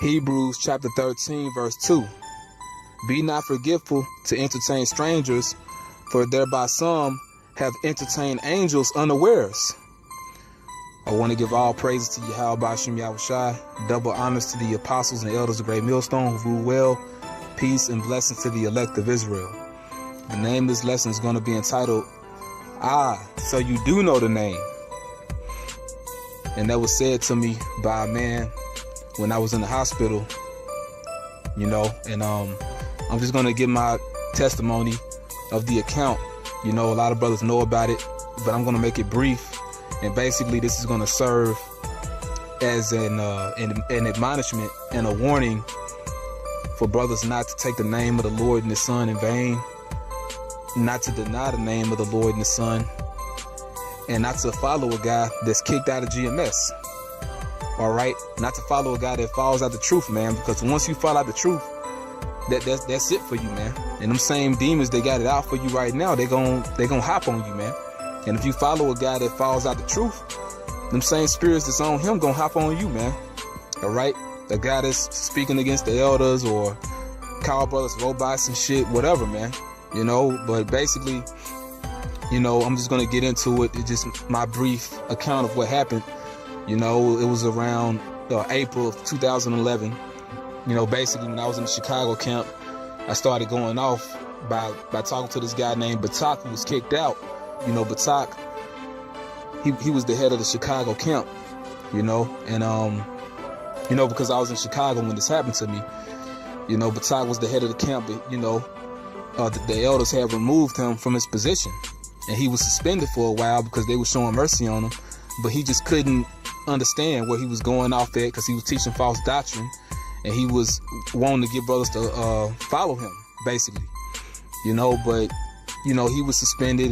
Hebrews chapter 13, verse 2. Be not forgetful to entertain strangers, for thereby some have entertained angels unawares. I want to give all praises to Yahweh Bashim Yahushai, double honors to the apostles and elders of Great Millstone who rule well, peace and blessings to the elect of Israel. The name of this lesson is going to be entitled, So You Do Know the Name. And that was said to me by a man when I was in the hospital, and I'm just going to give my testimony of the account. A lot of brothers know about it, but I'm going to make it brief. And basically, this is going to serve as an admonishment and a warning for brothers not to take the name of the Lord and the Son in vain, not to deny the name of the Lord and the Son, and not to follow a guy that's kicked out of GMS. All right, not to follow a guy that follows out the truth, man. Because once you follow out the truth, that's it for you, man. And them same demons, they got it out for you right now. They gon' hop on you, man. And if you follow a guy that follows out the truth, them same spirits that's on him gonna hop on you, man. All right, a guy that's speaking against the elders or call brothers robots and shit, whatever, man. But basically, I'm just gonna get into it. It's just my brief account of what happened. It was around April of 2011. Basically when I was in the Chicago camp, I started going off by talking to this guy named Repost-Ah who was kicked out. Repost-Ah, he was the head of the Chicago camp, and because I was in Chicago when this happened to me, Repost-Ah was the head of the camp, but, the elders had removed him from his position, and he was suspended for a while because they were showing mercy on him, but he just couldn't understand where he was going off at because he was teaching false doctrine, and he was wanting to get brothers to follow him, basically, but he was suspended,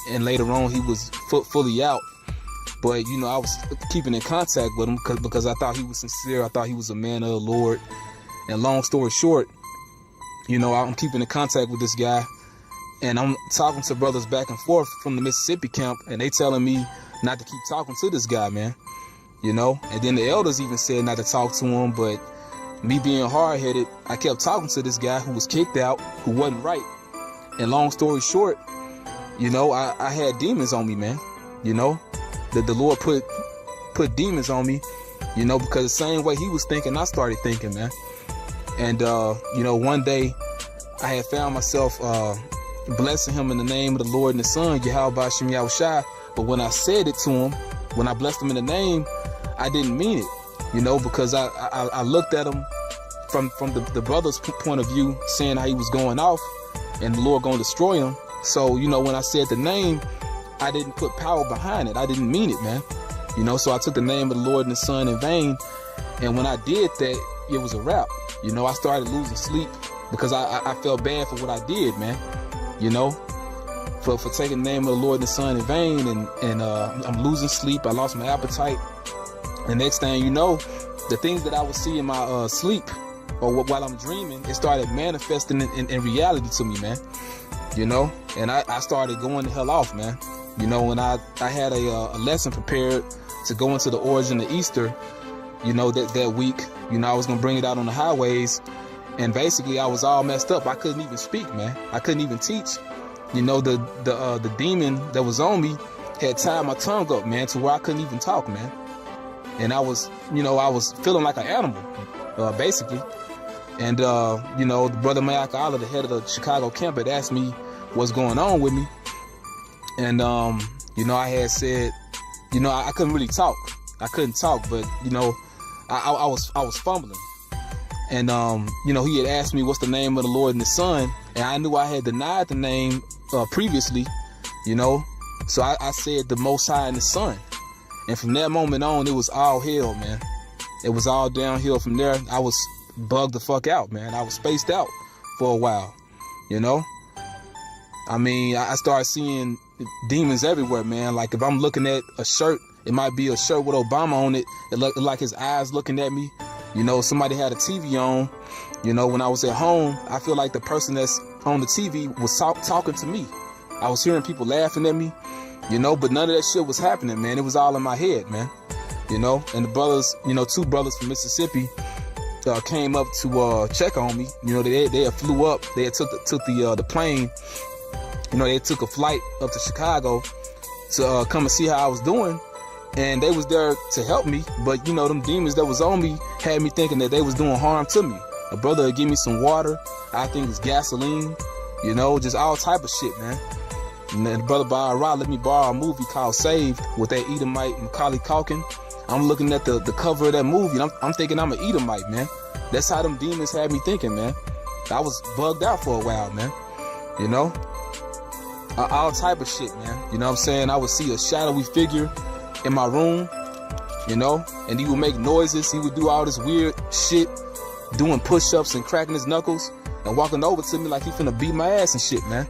and later on he was fully out. But I was keeping in contact with him because I thought he was sincere. I thought he was a man of the Lord. And long story short, I'm keeping in contact with this guy, and I'm talking to brothers back and forth from the Mississippi camp, and they telling me not to keep talking to this guy, man. And then the elders even said not to talk to him, but me being hard-headed, I kept talking to this guy who was kicked out, who wasn't right. And long story short, I had demons on me, man. The Lord put demons on me, because the same way he was thinking, I started thinking, man. And, one day I had found myself blessing him in the name of the Lord and the Son, Yahweh Bashim Yahushai. But when I said it to him, when I blessed him in the name, I didn't mean it, because I looked at him from the brother's point of view, saying how he was going off and the Lord going to destroy him. So, when I said the name, I didn't put power behind it. I didn't mean it, man. So I took the name of the Lord and the Son in vain. And when I did that, it was a wrap. I started losing sleep because I felt bad for what I did, man. For taking the name of the Lord and the Son in vain. And I'm losing sleep. I lost my appetite. And next thing you know, the things that I would see in my sleep or while I'm dreaming, it started manifesting in reality to me, man. And I started going the hell off, man. When I had a lesson prepared to go into the origin of Easter, that week, I was going to bring it out on the highways. And basically I was all messed up. I couldn't even speak, man. I couldn't even teach. The demon that was on me had tied my tongue up, man, to where I couldn't even talk, man. And I was feeling like an animal, basically. And, the brother Mayakala, the head of the Chicago camp, had asked me what's going on with me. And, I had said, I couldn't really talk. I couldn't talk, but, I was fumbling. And, he had asked me what's the name of the Lord and the Son. And I knew I had denied the name previously, So I said the Most High and the Son. And from that moment on, it was all hell, man. It was all downhill from there. I was bugged the fuck out, man. I was spaced out for a while, I started seeing demons everywhere, man. Like if I'm looking at a shirt, it might be a shirt with Obama on it. It looked like his eyes looking at me. Somebody had a TV on. When I was at home, I feel like the person that's on the TV was talking to me. I was hearing people laughing at me. But none of that shit was happening, man. It was all in my head, man. And the brothers, 2 brothers from Mississippi, came up to check on me. You know, they had flew up. They had took the plane. You know, they took a flight up to Chicago to come and see how I was doing. And they was there to help me, but you know, them demons that was on me had me thinking that they was doing harm to me. A brother would give me some water, I think it's gasoline, you know, just all type of shit, man. And then brother Bara let me borrow a movie called Saved with that Edomite Macaulay Culkin. I'm looking at the cover of that movie, and I'm thinking I'm an Edomite, man. That's how them demons had me thinking, man. I was bugged out for a while, man. You know, all type of shit, man. You know what I'm saying? I would see a shadowy figure in my room, you know, and he would make noises. He would do all this weird shit, doing push-ups and cracking his knuckles and walking over to me like he finna beat my ass and shit, man.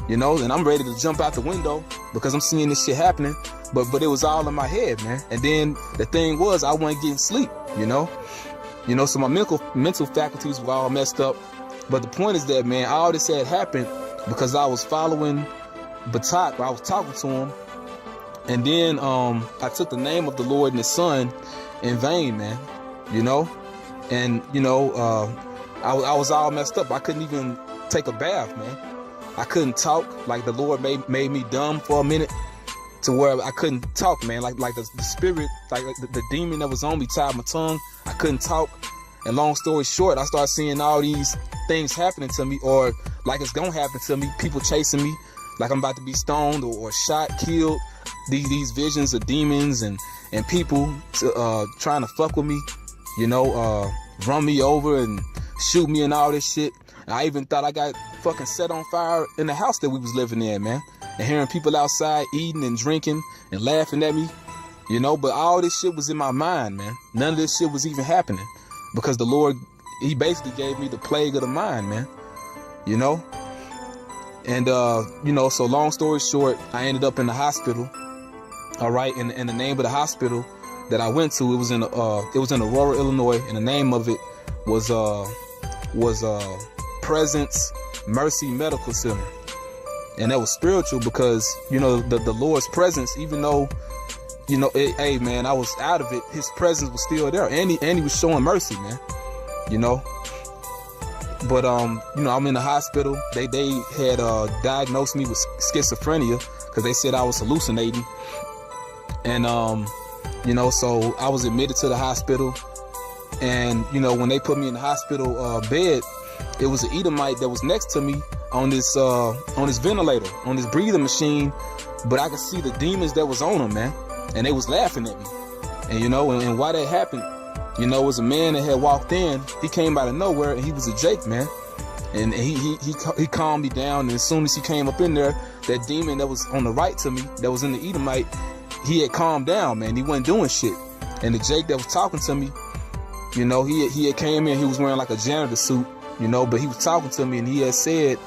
You know, and I'm ready to jump out the window because I'm seeing this shit happening, but it was all in my head, man. And then the thing was, I wasn't getting sleep, you know, so my mental faculties were all messed up. But the point is that, man, all this had happened because I was following Batak, I was talking to him. And then I took the name of the Lord and His Son in vain, man, you know. And, you know, I was all messed up. I couldn't even take a bath, man. I couldn't talk. Like, the Lord made me dumb for a minute to where I couldn't talk, man. Like the spirit, like the demon that was on me tied my tongue. I couldn't talk. And long story short, I started seeing all these things happening to me, or like it's gonna happen to me. People chasing me like I'm about to be stoned or shot, killed. These visions of demons and people trying to fuck with me, you know, run me over and shoot me and all this shit. And I even thought I got fucking set on fire in the house that we was living in, man. And hearing people outside eating and drinking and laughing at me, you know. But all this shit was in my mind, man. None of this shit was even happening because the Lord, He basically gave me the plague of the mind, man, you know. And, you know, so long story short, I ended up in the hospital. All right. And the name of the hospital that I went to, it was in Aurora, Illinois. And the name of it was Presence Mercy Medical Center. And that was spiritual because, you know, the Lord's presence, even though, you know, hey, man, I was out of it, His presence was still there. And he was showing mercy, man, you know. But, you know, I'm in the hospital. They had diagnosed me with schizophrenia because they said I was hallucinating. And, you know, so I was admitted to the hospital. And, you know, when they put me in the hospital bed, it was an Edomite that was next to me on this ventilator, on this breathing machine. But I could see the demons that was on him, man. And they was laughing at me. And, you know, and why that happened, you know, it was a man that had walked in. He came out of nowhere, and he was a Jake, man. And he calmed me down. And as soon as he came up in there, that demon that was on the right to me, that was in the Edomite, he had calmed down, man. He wasn't doing shit. And the Jake that was talking to me, you know, he had came in. He was wearing like a janitor suit, you know, but he was talking to me, and he had said,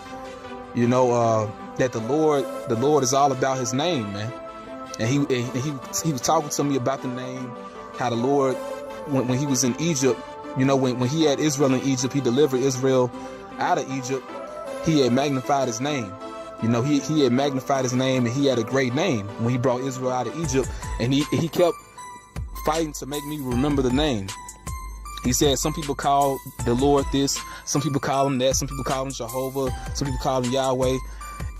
you know, that the Lord is all about His name, man. And he was talking to me about the name, how the Lord, when He was in Egypt, you know, when He had Israel in Egypt, He delivered Israel out of Egypt. He had magnified His name. You know, he had magnified His name, and He had a great name when He brought Israel out of Egypt. And he kept fighting to make me remember the name. He said some people call the Lord this, some people call Him that, some people call Him Jehovah, some people call Him Yahweh.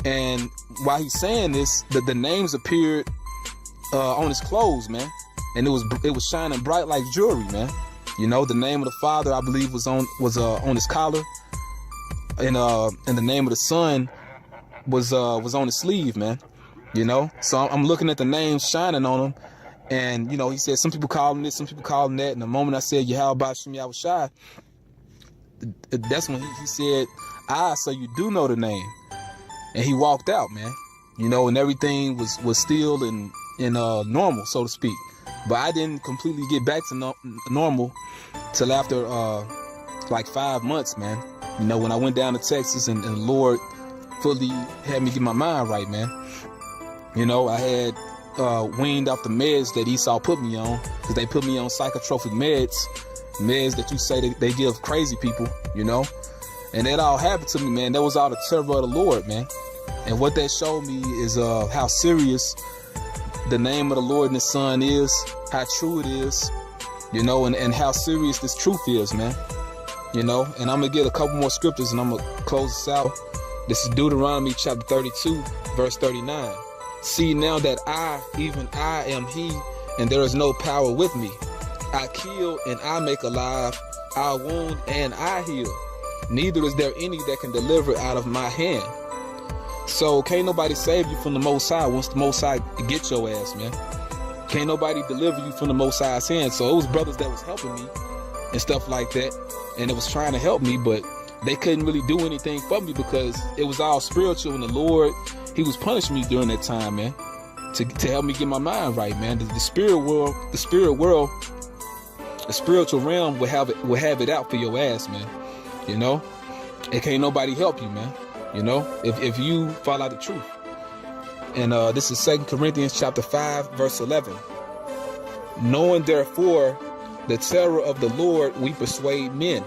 And while he's saying this, the names appeared on His clothes, man. And it was shining bright like jewelry, man. You know, the name of the Father, I believe, was on His collar, and the name of the Son was on His sleeve, man. You know, so I'm looking at the names shining on Him, and you know, He said some people call Him this, some people call Him that. And the moment I said Yahweh Shem Yahushai, that's when he said, so you do know the name. And He walked out, man. You know, and everything was still and normal, so to speak. But I didn't completely get back to normal till after like 5 months, man. You know, when I went down to Texas and the Lord fully had me get my mind right, man. You know, I had weaned off the meds that Esau put me on, because they put me on psychotropic meds that you say they give crazy people, you know. And that all happened to me, man. That was all the terror of the Lord, man. And what that showed me is how serious the name of the Lord and His Son is, how true it is, you know, and how serious this truth is, man. you know, and I'm gonna get a couple more scriptures and I'm gonna close this out. This is Deuteronomy chapter 32, verse 39. See now that I, even I, am he, and there is no power with me. I kill and I make alive, I wound and I heal. Neither is there any that can deliver out of my hand. So can't nobody save you from the Most High once the Most High get your ass, man. Can't nobody deliver you from the Most High's hand. So it was brothers that was helping me and stuff like that, and it was trying to help me, but they couldn't really do anything for me because it was all spiritual, and the Lord, he was punishing me during that time, man, to help me get my mind right, man. The spirit world, the spiritual realm will have it out for your ass, man. You know, it can't nobody help you, man. You know, if you follow the truth. And this is 2 Corinthians chapter 5, verse 11. Knowing therefore the terror of the Lord, we persuade men.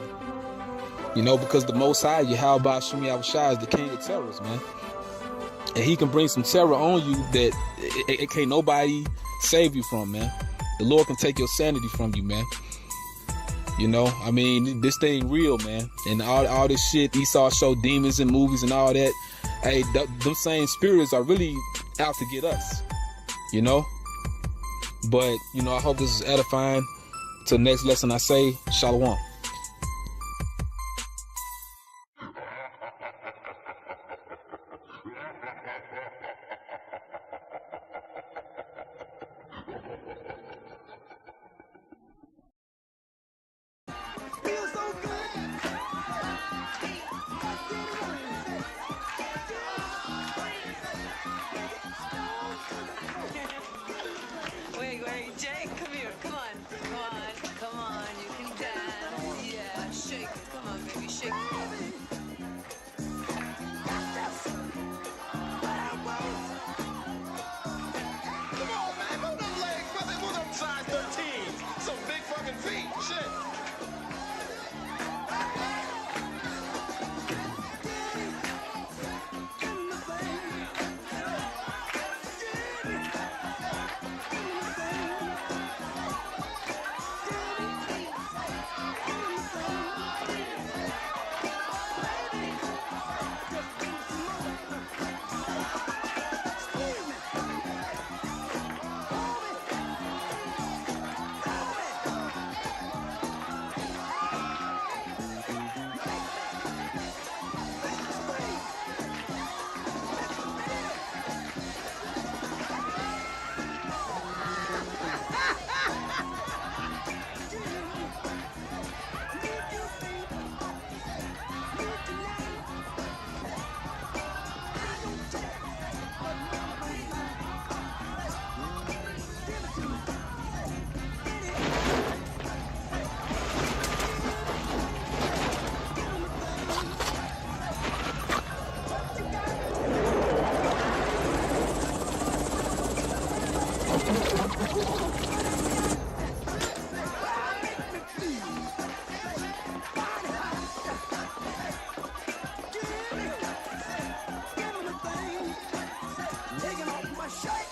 You know, because the Most High, Yahweh Shem Yahushua, is the king of terrors, man. And he can bring some terror on you that it can't nobody save you from, man. The Lord can take your sanity from you, man. You know, I mean, this thing real, man. And all this shit Esau showed demons in movies and all that. Hey, them same spirits are really out to get us, you know. But, you know, I hope this is edifying. Till the next lesson, I say, Shalom. Wait, Jake, come here. Come on, you can dance. Yeah, shake it. Come on, baby, shake it. Come on, man, move them legs, brother. Move them size 13. Some big fucking feet. Shit. Taking off my shirt.